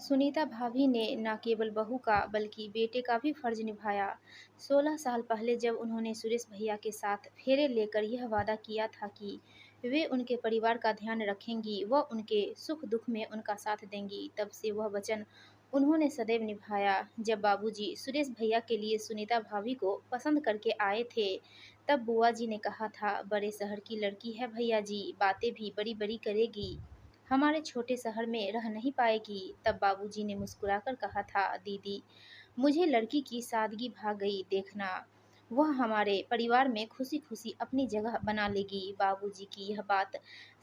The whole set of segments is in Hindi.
सुनीता भाभी ने न केवल बहू का बल्कि बेटे का भी फर्ज निभाया। 16 साल पहले जब उन्होंने सुरेश भैया के साथ फेरे लेकर यह वादा किया था कि वे उनके परिवार का ध्यान रखेंगी, वह उनके सुख दुख में उनका साथ देंगी, तब से वह वचन उन्होंने सदैव निभाया। जब बाबूजी सुरेश भैया के लिए सुनीता भाभी को पसंद करके आए थे, तब बुआ जी ने कहा था, बड़े शहर की लड़की है भैया जी, बातें भी बड़ी बड़ी करेगी, हमारे छोटे शहर में रह नहीं पाएगी। तब बाबूजी ने मुस्कुराकर कहा था, दीदी, मुझे लड़की की सादगी भा गई, देखना वह हमारे परिवार में खुशी खुशी अपनी जगह बना लेगी। बाबूजी की यह बात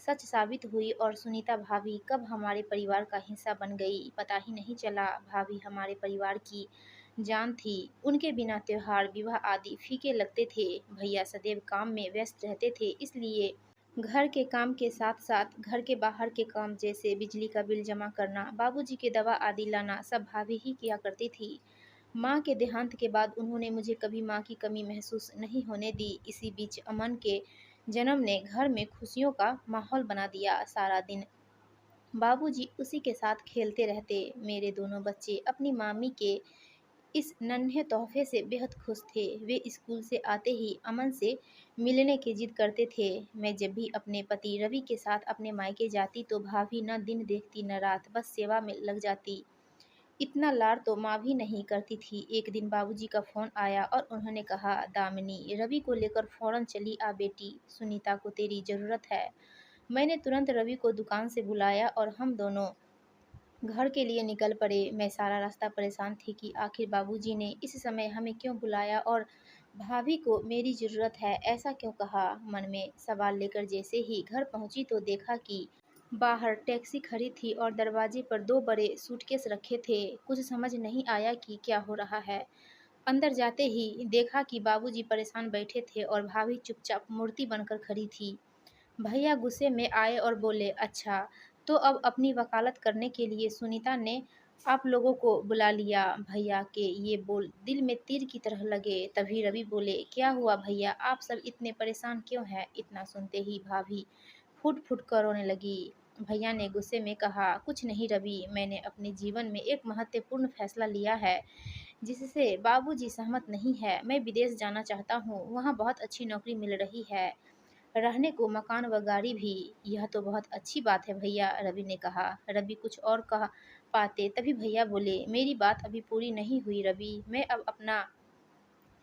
सच साबित हुई और सुनीता भाभी कब हमारे परिवार का हिस्सा बन गई, पता ही नहीं चला। भाभी हमारे परिवार की जान थी, उनके बिना त्योहार विवाह आदि फीके लगते थे। भैया सदैव काम में व्यस्त रहते थे, इसलिए घर के काम के साथ-साथ घर के बाहर के काम जैसे बिजली का बिल जमा करना, बाबूजी के दवा आदि लाना सब भाभी ही किया करती थी। माँ के देहांत के बाद उन्होंने मुझे कभी माँ की कमी महसूस नहीं होने दी। इसी बीच अमन के जन्म ने घर में खुशियों का माहौल बना दिया। सारा दिन बाबूजी उसी के साथ खेलते रहते। मेरे दोनों बच्चे अपनी मामी के इस नन्हे तोहफे से बेहद खुश थे। वे स्कूल से आते ही अमन से मिलने की जिद करते थे। मैं जब भी अपने पति रवि के साथ अपने मायके जाती तो भाभी न दिन देखती न रात, बस सेवा में लग जाती। इतना लाड तो माँ भी नहीं करती थी। एक दिन बाबूजी का फ़ोन आया और उन्होंने कहा, दामिनी, रवि को लेकर फ़ौरन चली आ बेटी, सुनीता को तेरी ज़रूरत है। मैंने तुरंत रवि को दुकान से बुलाया और हम दोनों घर के लिए निकल पड़े। मैं सारा रास्ता परेशान थी कि आखिर बाबूजी ने इस समय हमें क्यों बुलाया और भाभी को मेरी ज़रूरत है ऐसा क्यों कहा। मन में सवाल लेकर जैसे ही घर पहुंची तो देखा कि बाहर टैक्सी खड़ी थी और दरवाजे पर दो बड़े सूटकेस रखे थे। कुछ समझ नहीं आया कि क्या हो रहा है। अंदर जाते ही देखा कि बाबूजी परेशान बैठे थे और भाभी चुपचाप मूर्ति बनकर खड़ी थी। भैया गुस्से में आए और बोले, अच्छा, तो अब अपनी वकालत करने के लिए सुनीता ने आप लोगों को बुला लिया। भैया के ये बोल दिल में तीर की तरह लगे। तभी रवि बोले, क्या हुआ भैया, आप सब इतने परेशान क्यों हैं। इतना सुनते ही भाभी फुट फुट कर रोने लगी। भैया ने गुस्से में कहा, कुछ नहीं रवि, मैंने अपने जीवन में एक महत्वपूर्ण फैसला लिया है जिससे बाबूजी सहमत नहीं है। मैं विदेश जाना चाहता हूँ, वहाँ बहुत अच्छी नौकरी मिल रही है, रहने को मकान व गाड़ी भी। यह तो बहुत अच्छी बात है भैया, रवि ने कहा। रवि कुछ और कह पाते तभी भैया बोले, मेरी बात अभी पूरी नहीं हुई रवि, मैं अब अपना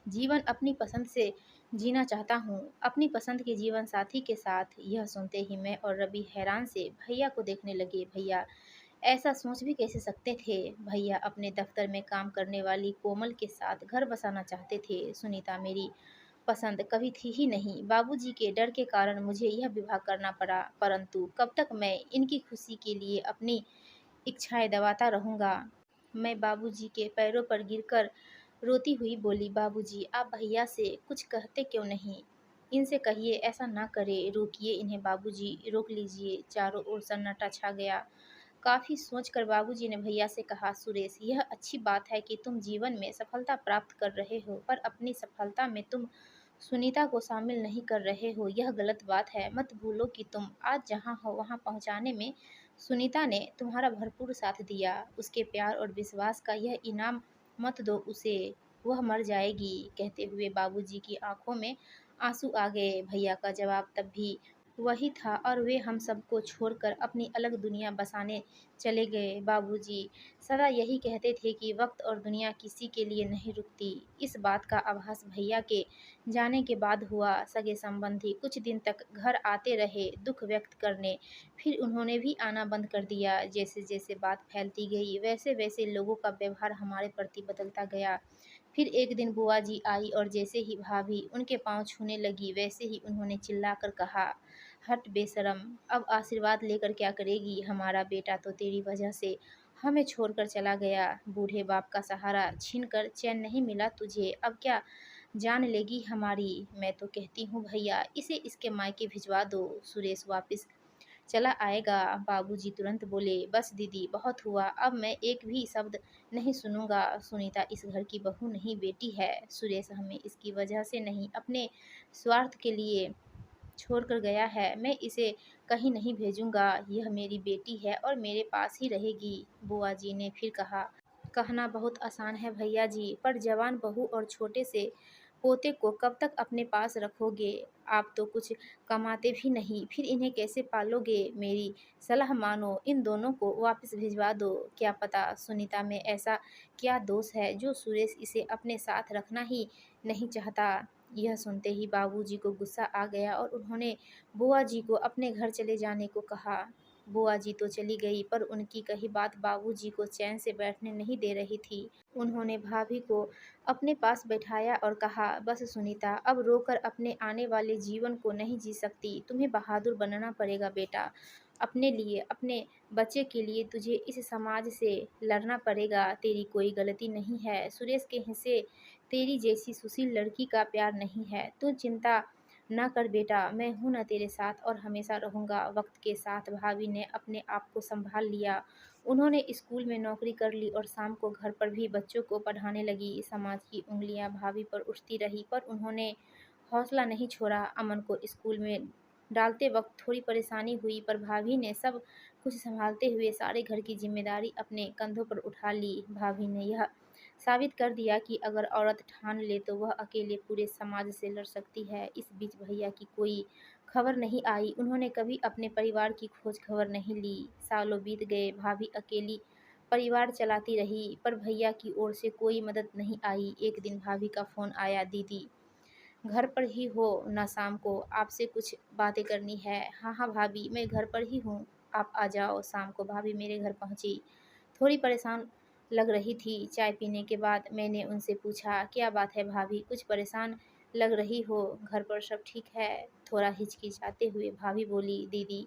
जीवन अपनी पसंद से जीना चाहता हूँ, अपनी पसंद के जीवन साथी के साथ। यह सुनते ही मैं और रवि हैरान से भैया को देखने लगे। भैया ऐसा सोच भी कैसे सकते थे। भैया अपने दफ्तर में काम करने वाली कोमल के साथ घर बसाना चाहते थे। सुनीता मेरी पसंद कभी थी ही नहीं। बाबूजी के डर के कारण मुझे यह विवाह करना पड़ा, परंतु कब तक मैं इनकी खुशी के लिए अपनी इच्छाएं दबाता रहूँगा। मैं बाबूजी के पैरों पर गिरकर रोती हुई बोली, बाबूजी, आप भैया से कुछ कहते क्यों नहीं, इनसे कहिए ऐसा ना करे, रोकिए इन्हें बाबूजी, रोक लीजिए। चारों ओर सन्नाटा छा गया। काफ़ी सोचकर बाबूजी ने भैया से कहा, सुरेश, यह अच्छी बात है कि तुम जीवन में सफलता प्राप्त कर रहे हो, पर अपनी सफलता में तुम सुनीता को शामिल नहीं कर रहे हो, यह गलत बात है। मत भूलो कि तुम आज जहाँ हो वहाँ पहुँचाने में सुनीता ने तुम्हारा भरपूर साथ दिया। उसके प्यार और विश्वास का यह इनाम मत दो उसे, वह मर जाएगी। कहते हुए बाबूजी की आंखों में आंसू आ गए। भैया का जवाब तब भी वही था और वे हम सबको छोड़कर अपनी अलग दुनिया बसाने चले गए। बाबूजी सदा यही कहते थे कि वक्त और दुनिया किसी के लिए नहीं रुकती। इस बात का आभास भैया के जाने के बाद हुआ। सगे संबंधी कुछ दिन तक घर आते रहे दुख व्यक्त करने, फिर उन्होंने भी आना बंद कर दिया। जैसे जैसे बात फैलती गई वैसे वैसे लोगों का व्यवहार हमारे प्रति बदलता गया। फिर एक दिन बुआ जी आई और जैसे ही भाभी उनके पाँव छूने लगी वैसे ही उन्होंने चिल्लाकर कहा, हट बेशरम, अब आशीर्वाद लेकर क्या करेगी, हमारा बेटा तो तेरी वजह से हमें छोड़कर चला गया। बूढ़े बाप का सहारा छीनकर चैन नहीं मिला तुझे, अब क्या जान लेगी हमारी। मैं तो कहती हूँ भैया, इसे इसके मायके भिजवा दो, सुरेश वापस चला आएगा। बाबूजी तुरंत बोले, बस दीदी, बहुत हुआ, अब मैं एक भी शब्द नहीं सुनूंगा। सुनीता इस घर की बहू नहीं, बेटी है। सुरेश हमें इसकी वजह से नहीं, अपने स्वार्थ के लिए छोड़कर गया है, मैं इसे कहीं नहीं भेजूंगा। यह मेरी बेटी है और मेरे पास ही रहेगी। बुआ जी ने फिर कहा, कहना बहुत आसान है भैया जी, पर जवान बहू और छोटे से पोते को कब तक अपने पास रखोगे? आप तो कुछ कमाते भी नहीं, फिर इन्हें कैसे पालोगे? मेरी सलाह मानो, इन दोनों को वापस भिजवा दो। क्या पता सुनीता में ऐसा क्या दोष है जो सुरेश इसे अपने साथ रखना ही नहीं चाहता। यह सुनते ही बाबूजी को गुस्सा आ गया और उन्होंने बुआ जी को अपने घर चले जाने को कहा। बुआ जी तो चली गई, पर उनकी कही बात बाबूजी को चैन से बैठने नहीं दे रही थी। उन्होंने भाभी को अपने पास बैठाया और कहा, बस सुनीता, अब रोकर अपने आने वाले जीवन को नहीं जी सकती। तुम्हें बहादुर बनना पड़ेगा बेटा। अपने लिए, अपने बच्चे के लिए तुझे इस समाज से लड़ना पड़ेगा। तेरी कोई गलती नहीं है। सुरेश के हिस्से तेरी जैसी सुशील लड़की का प्यार नहीं है। तू चिंता ना कर बेटा, मैं हूं ना तेरे साथ और हमेशा रहूंगा। वक्त के साथ भाभी ने अपने आप को संभाल लिया। उन्होंने स्कूल में नौकरी कर ली और शाम को घर पर भी बच्चों को पढ़ाने लगी। समाज की उंगलियां भाभी पर उठती रही, पर उन्होंने हौसला नहीं छोड़ा। अमन को स्कूल में डालते वक्त थोड़ी परेशानी हुई, पर भाभी ने सब कुछ संभालते हुए सारे घर की जिम्मेदारी अपने कंधों पर उठा ली। भाभी ने यह साबित कर दिया कि अगर औरत ठान ले तो वह अकेले पूरे समाज से लड़ सकती है। इस बीच भैया की कोई खबर नहीं आई। उन्होंने कभी अपने परिवार की खोज खबर नहीं ली। सालों बीत गए, भाभी अकेली परिवार चलाती रही, पर भैया की ओर से कोई मदद नहीं आई। एक दिन भाभी का फोन आया, दीदी घर पर ही हो ना? शाम को आपसे कुछ बातें करनी है। हाँ हाँ भाभी, मैं घर पर ही हूँ, आप आ जाओ। शाम को भाभी मेरे घर पहुँची। थोड़ी परेशान लग रही थी। चाय पीने के बाद मैंने उनसे पूछा, क्या बात है भाभी, कुछ परेशान लग रही हो? घर पर सब ठीक है? थोड़ा हिचकिचाते हुए भाभी बोली, दीदी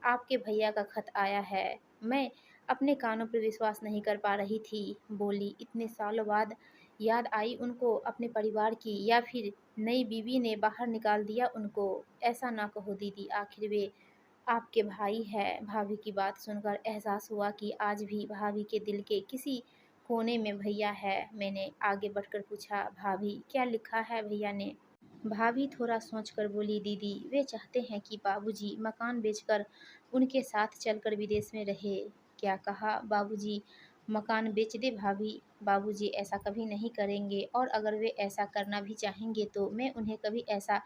आपके भैया का खत आया है। मैं अपने कानों पर विश्वास नहीं कर पा रही थी। बोली, इतने सालों बाद याद आई उनको अपने परिवार की, या फिर नई बीवी ने बाहर निकाल दिया उनको? ऐसा ना कहो दीदी, आखिर वे आपके भाई है। भाभी की बात सुनकर एहसास हुआ कि आज भी भाभी के दिल के किसी कोने में भैया है। मैंने आगे बढ़कर पूछा, भाभी क्या लिखा है भैया ने? भाभी थोड़ा सोचकर बोली, दीदी वे चाहते हैं कि बाबूजी मकान बेचकर उनके साथ चलकर विदेश में रहे। क्या कहा? बाबूजी मकान बेच दे भाभी? बाबूजी ऐसा कभी नहीं करेंगे, और अगर वे ऐसा करना भी चाहेंगे तो मैं उन्हें कभी ऐसा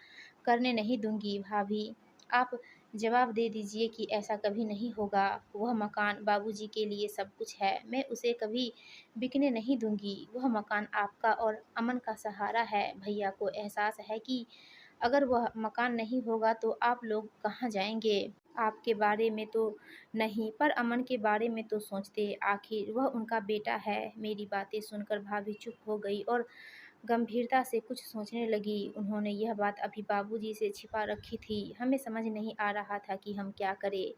करने नहीं दूंगी। भाभी आप जवाब दे दीजिए कि ऐसा कभी नहीं होगा। वह मकान बाबूजी के लिए सब कुछ है, मैं उसे कभी बिकने नहीं दूंगी। वह मकान आपका और अमन का सहारा है। भैया को एहसास है कि अगर वह मकान नहीं होगा तो आप लोग कहाँ जाएंगे। आपके बारे में तो नहीं, पर अमन के बारे में तो सोचते, आखिर वह उनका बेटा है। मेरी बातें सुनकर भाभी चुप हो गई और गंभीरता से कुछ सोचने लगी। उन्होंने यह बात अभी बाबूजी से छिपा रखी थी। हमें समझ नहीं आ रहा था कि हम क्या करें।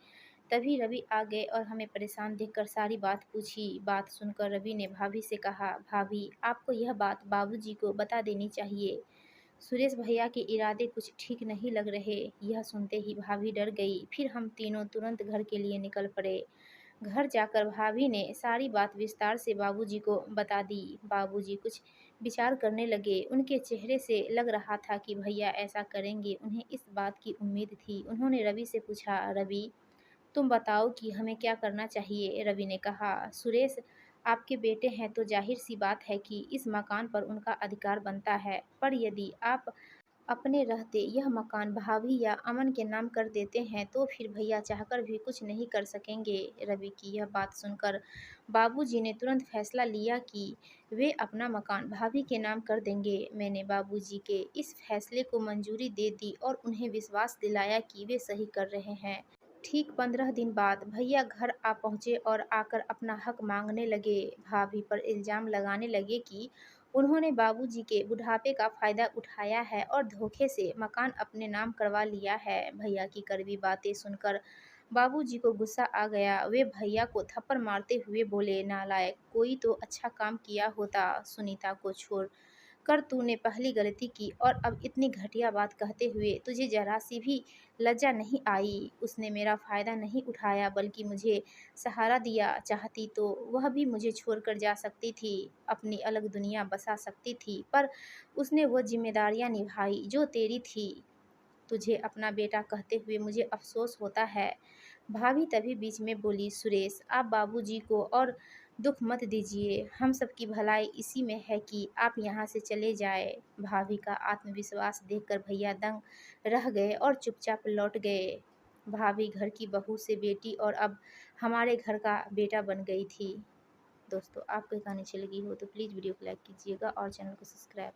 तभी रवि आ गए और हमें परेशान देखकर सारी बात पूछी। बात सुनकर रवि ने भाभी से कहा, भाभी आपको यह बात बाबूजी को बता देनी चाहिए। सुरेश भैया के इरादे कुछ ठीक नहीं लग रहे। यह सुनते ही भाभी डर गई। फिर हम तीनों तुरंत घर के लिए निकल पड़े। घर जाकर भाभी ने सारी बात विस्तार से बाबूजी को बता दी। बाबूजी कुछ विचार करने लगे। उनके चेहरे से लग रहा था कि भैया ऐसा करेंगे। उन्हें इस बात की उम्मीद थी। उन्होंने रवि से पूछा, रवि तुम बताओ कि हमें क्या करना चाहिए? रवि ने कहा, सुरेश आपके बेटे हैं तो जाहिर सी बात है कि इस मकान पर उनका अधिकार बनता है, पर यदि आप अपने रहते यह मकान भाभी या अमन के नाम कर देते हैं तो फिर भैया चाहकर भी कुछ नहीं कर सकेंगे। रवि की यह बात सुनकर बाबूजी ने तुरंत फैसला लिया कि वे अपना मकान भाभी के नाम कर देंगे। मैंने बाबूजी के इस फैसले को मंजूरी दे दी और उन्हें विश्वास दिलाया कि वे सही कर रहे हैं। ठीक 15 दिन बाद भैया घर आ पहुँचे और आकर अपना हक मांगने लगे। भाभी पर इल्ज़ाम लगाने लगे कि उन्होंने बाबूजी के बुढ़ापे का फ़ायदा उठाया है और धोखे से मकान अपने नाम करवा लिया है। भैया की कड़वी बातें सुनकर बाबूजी को गुस्सा आ गया। वे भैया को थप्पड़ मारते हुए बोले, नालायक, कोई तो अच्छा काम किया होता। सुनीता को छोड़ कर तूने पहली गलती की और अब इतनी घटिया बात कहते हुए तुझे जरा सी भी लज्जा नहीं आई। उसने मेरा फ़ायदा नहीं उठाया बल्कि मुझे सहारा दिया। चाहती तो वह भी मुझे छोड़कर जा सकती थी, अपनी अलग दुनिया बसा सकती थी, पर उसने वो जिम्मेदारियां निभाई जो तेरी थी। तुझे अपना बेटा कहते हुए मुझे अफ़सोस होता है। भाभी तभी बीच में बोली, सुरेश, आप बाबूजी को और दुख मत दीजिए। हम सबकी भलाई इसी में है कि आप यहाँ से चले जाए। भाभी का आत्मविश्वास देखकर भैया दंग रह गए और चुपचाप लौट गए। भाभी घर की बहू से बेटी और अब हमारे घर का बेटा बन गई थी। दोस्तों, आपको ये कहानी अच्छी लगी हो तो प्लीज़ वीडियो को लाइक कीजिएगा और चैनल को सब्सक्राइब